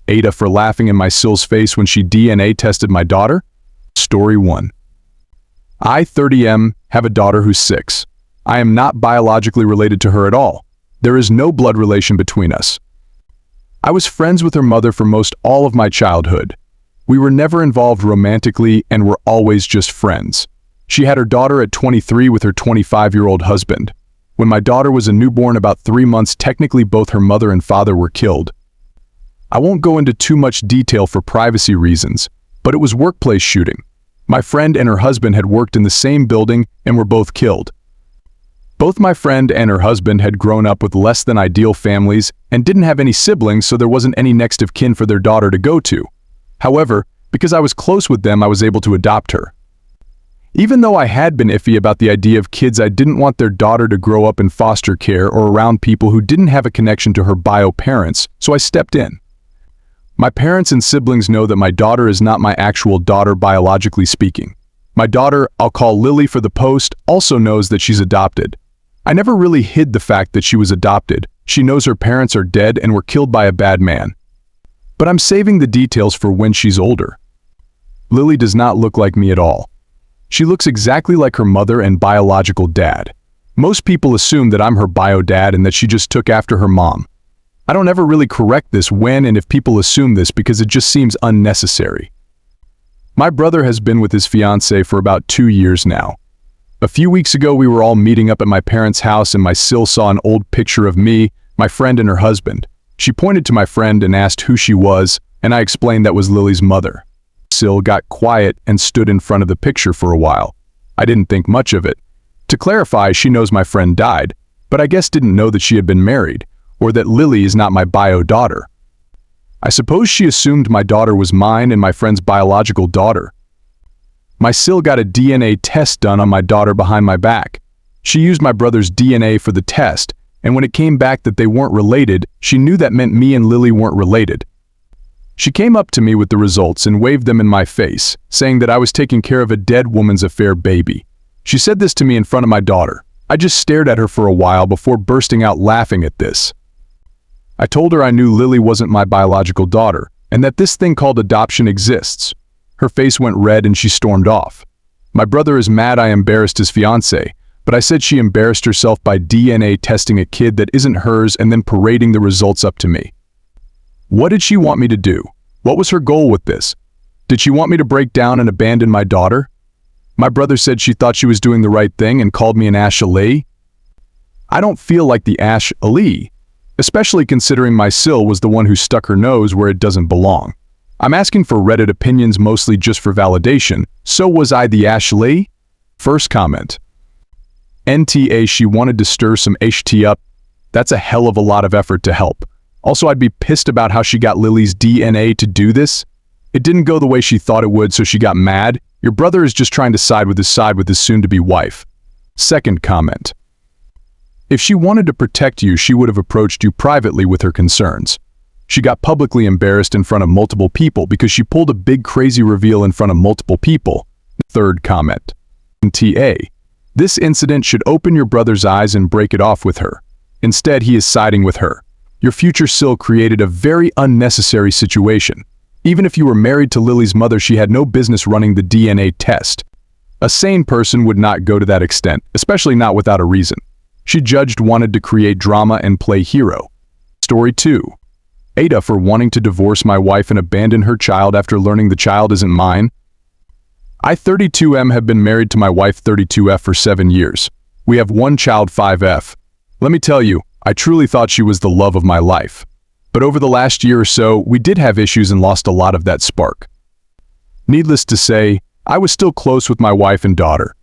AITAH for laughing in my SIL's face when she DNA tested my daughter? Story 1. I, 30M, have a daughter who's 6. I am not biologically related to her at all. There is no blood relation between us. I was friends with her mother for most all of my childhood. We were never involved romantically and were always just friends. She had her daughter at 23 with her 25-year-old husband. When my daughter was a newborn about 3 months, technically both her mother and father were killed. I won't go into too much detail for privacy reasons, but it was workplace shooting. My friend and her husband had worked in the same building and were both killed. Both my friend and her husband had grown up with less than ideal families and didn't have any siblings, so there wasn't any next of kin for their daughter to go to. However, because I was close with them, I was able to adopt her. Even though I had been iffy about the idea of kids, I didn't want their daughter to grow up in foster care or around people who didn't have a connection to her bio parents, so I stepped in. My parents and siblings know that my daughter is not my actual daughter biologically speaking. My daughter, I'll call Lily for the post, also knows that she's adopted. I never really hid the fact that she was adopted. She knows her parents are dead and were killed by a bad man. But I'm saving the details for when she's older. Lily does not look like me at all. She looks exactly like her mother and biological dad. Most people assume that I'm her bio dad and that she just took after her mom. I don't ever really correct this when and if people assume this because it just seems unnecessary. My brother has been with his fiancée for about 2 years now. A few weeks ago we were all meeting up at my parents' house and my SIL saw an old picture of me, my friend and her husband. She pointed to my friend and asked who she was, and I explained that was Lily's mother. SIL got quiet and stood in front of the picture for a while. I didn't think much of it. To clarify, she knows my friend died, but I guess didn't know that she had been married, or that Lily is not my bio daughter. I suppose she assumed my daughter was mine and my friend's biological daughter. My SIL got a DNA test done on my daughter behind my back. She used my brother's DNA for the test, and when it came back that they weren't related, she knew that meant me and Lily weren't related. She came up to me with the results and waved them in my face, saying that I was taking care of a dead woman's affair baby. She said this to me in front of my daughter. I just stared at her for a while before bursting out laughing at this. I told her I knew Lily wasn't my biological daughter, and that this thing called adoption exists. Her face went red and she stormed off. My brother is mad I embarrassed his fiancée, but I said she embarrassed herself by DNA testing a kid that isn't hers and then parading the results up to me. What did she want me to do? What was her goal with this? Did she want me to break down and abandon my daughter? My brother said she thought she was doing the right thing and called me an Ash-Ali. I don't feel like the Ash-Ali, especially considering my SIL was the one who stuck her nose where it doesn't belong. I'm asking for Reddit opinions mostly just for validation. So was I the Ash-Ali? First comment. NTA, she wanted to stir some HT up. That's a hell of a lot of effort to help. Also, I'd be pissed about how she got Lily's DNA to do this. It didn't go the way she thought it would, so she got mad. Your brother is just trying to side with his soon-to-be wife. Second comment. If she wanted to protect you, she would have approached you privately with her concerns. She got publicly embarrassed in front of multiple people because she pulled a big crazy reveal in front of multiple people. Third comment. TA. This incident should open your brother's eyes and break it off with her. Instead, he is siding with her. Your future SIL created a very unnecessary situation. Even if you were married to Lily's mother, she had no business running the DNA test. A sane person would not go to that extent, especially not without a reason. She wanted to create drama and play hero. Story 2. AITAH for wanting to divorce my wife and abandon her child after learning the child isn't mine. I, 32M, have been married to my wife, 32F, for 7 years. We have one child, 5F. Let me tell you, I truly thought she was the love of my life. But over the last year or so, we did have issues and lost a lot of that spark. Needless to say, I was still close with my wife and daughter.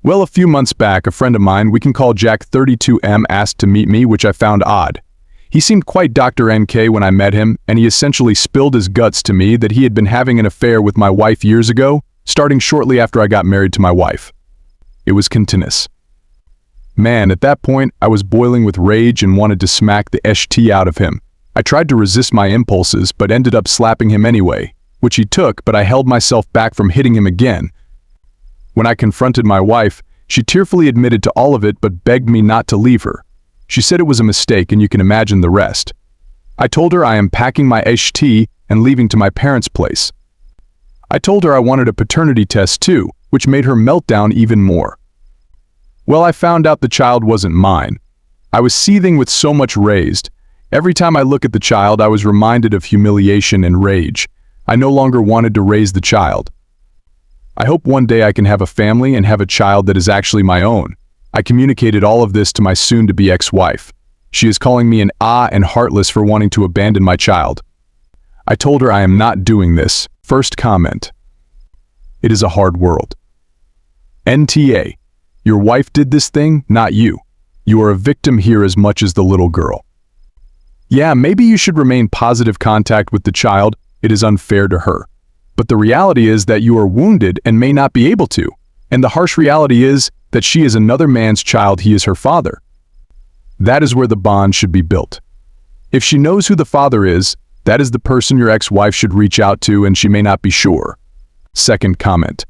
Well, a few months back, a friend of mine, we can call Jack 32M, asked to meet me, which I found odd. He seemed quite Dr. NK when I met him, and he essentially spilled his guts to me that he had been having an affair with my wife years ago, starting shortly after I got married to my wife. It was continuous. Man, at that point, I was boiling with rage and wanted to smack the ST out of him. I tried to resist my impulses, but ended up slapping him anyway, which he took, but I held myself back from hitting him again. When I confronted my wife, she tearfully admitted to all of it but begged me not to leave her. She said it was a mistake and you can imagine the rest. I told her I am packing my HT and leaving to my parents' place. I told her I wanted a paternity test too, which made her melt down even more. Well, I found out the child wasn't mine. I was seething with so much rage. Every time I look at the child, I was reminded of humiliation and rage. I no longer wanted to raise the child. I hope one day I can have a family and have a child that is actually my own. I communicated all of this to my soon-to-be ex-wife. She is calling me an and heartless for wanting to abandon my child. I told her I am not doing this. First comment. It is a hard world. NTA. Your wife did this thing, not you. You are a victim here as much as the little girl. Yeah, maybe you should remain positive contact with the child. It is unfair to her. But the reality is that you are wounded and may not be able to. And the harsh reality is that she is another man's child, he is her father. That is where the bond should be built. If she knows who the father is, that is the person your ex-wife should reach out to, and she may not be sure. Second comment.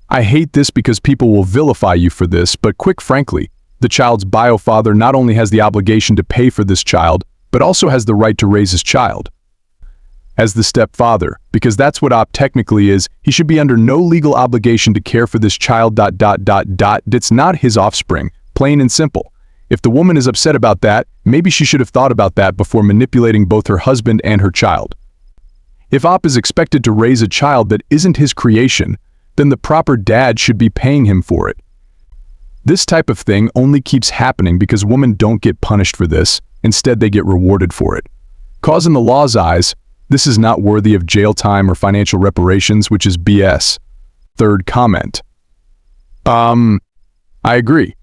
I hate this because people will vilify you for this, but frankly, the child's bio-father not only has the obligation to pay for this child, but also has the right to raise his child. As the stepfather, because that's what OP technically is, he should be under no legal obligation to care for this child. It's not his offspring, plain and simple. If the woman is upset about that, maybe she should have thought about that before manipulating both her husband and her child. If OP is expected to raise a child that isn't his creation, then the proper dad should be paying him for it. This type of thing only keeps happening because women don't get punished for this, instead they get rewarded for it. Cause in the law's eyes, this is not worthy of jail time or financial reparations, which is BS. Third comment. I agree.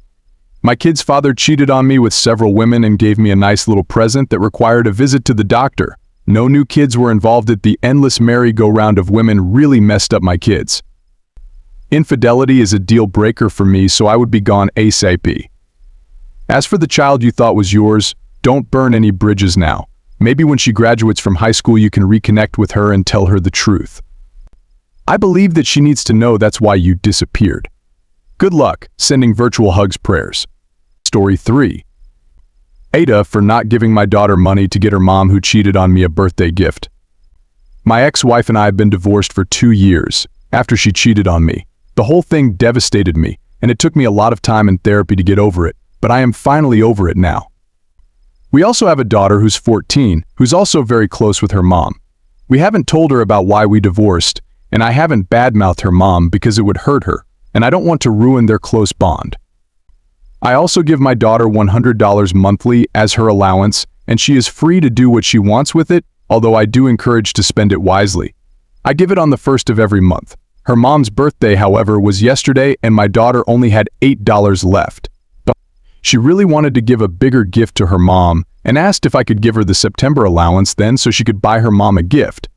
My kid's father cheated on me with several women and gave me a nice little present that required a visit to the doctor. No new kids were involved. The endless merry-go-round of women really messed up my kids. Infidelity is a deal breaker for me, so I would be gone ASAP. As for the child you thought was yours, don't burn any bridges now. Maybe when she graduates from high school you can reconnect with her and tell her the truth. I believe that she needs to know that's why you disappeared. Good luck sending virtual hugs prayers. Story 3. AITAH for not giving my daughter money to get her mom who cheated on me a birthday gift. My ex-wife and I have been divorced for 2 years after she cheated on me. The whole thing devastated me, and it took me a lot of time and therapy to get over it, but I am finally over it now. We also have a daughter who's 14, who's also very close with her mom. We haven't told her about why we divorced, and I haven't badmouthed her mom because it would hurt her, and I don't want to ruin their close bond. I also give my daughter $100 monthly as her allowance, and she is free to do what she wants with it, although I do encourage to spend it wisely. I give it on the 1st of every month. Her mom's birthday, however, was yesterday, and my daughter only had $8 left. She really wanted to give a bigger gift to her mom and asked if I could give her the September allowance then so she could buy her mom a gift.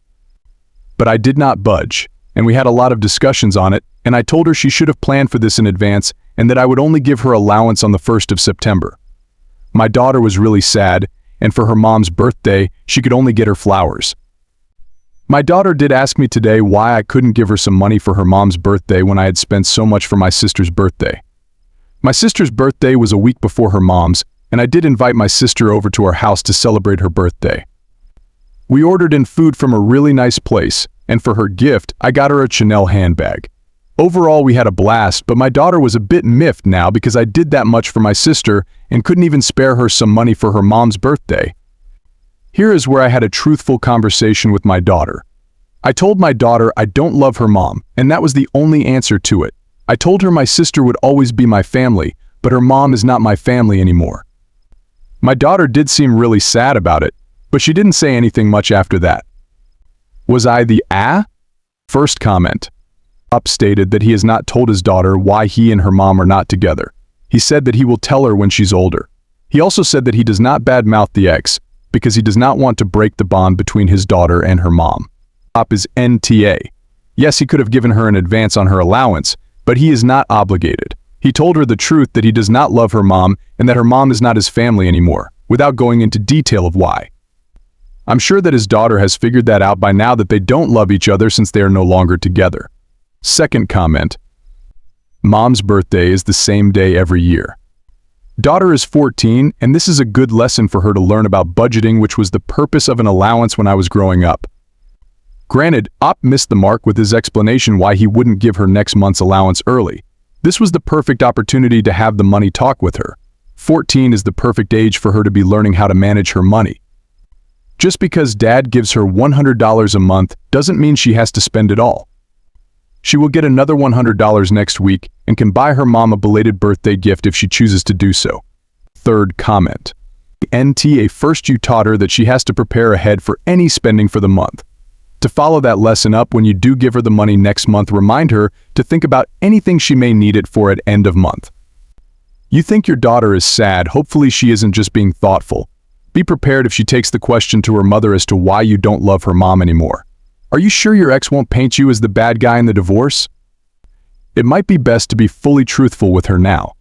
But I did not budge, and we had a lot of discussions on it, and I told her she should have planned for this in advance and that I would only give her allowance on the 1st of September. My daughter was really sad, and for her mom's birthday, she could only get her flowers. My daughter did ask me today why I couldn't give her some money for her mom's birthday when I had spent so much for my sister's birthday. My sister's birthday was a week before her mom's, and I did invite my sister over to our house to celebrate her birthday. We ordered in food from a really nice place, and for her gift, I got her a Chanel handbag. Overall, we had a blast, but my daughter was a bit miffed now because I did that much for my sister and couldn't even spare her some money for her mom's birthday. Here is where I had a truthful conversation with my daughter. I told my daughter I don't love her mom, and that was the only answer to it. I told her my sister would always be my family, but her mom is not my family anymore. My daughter did seem really sad about it, but she didn't say anything much after that. Was I the First comment. Up stated that he has not told his daughter why he and her mom are not together. He said that he will tell her when she's older. He also said that he does not badmouth the ex because he does not want to break the bond between his daughter and her mom. Up is NTA. Yes, he could have given her an advance on her allowance, but he is not obligated. He told her the truth that he does not love her mom and that her mom is not his family anymore, without going into detail of why. I'm sure that his daughter has figured that out by now that they don't love each other since they are no longer together. Second comment. Mom's birthday is the same day every year. Daughter is 14, and this is a good lesson for her to learn about budgeting, which was the purpose of an allowance when I was growing up. Granted, Op missed the mark with his explanation why he wouldn't give her next month's allowance early. This was the perfect opportunity to have the money talk with her. 14 is the perfect age for her to be learning how to manage her money. Just because dad gives her $100 a month doesn't mean she has to spend it all. She will get another $100 next week and can buy her mom a belated birthday gift if she chooses to do so. Third comment. NTA first you taught her that she has to prepare ahead for any spending for the month. To follow that lesson up, when you do give her the money next month, remind her to think about anything she may need it for at end of month. You think your daughter is sad, hopefully she isn't just being thoughtful. Be prepared if she takes the question to her mother as to why you don't love her mom anymore. Are you sure your ex won't paint you as the bad guy in the divorce? It might be best to be fully truthful with her now.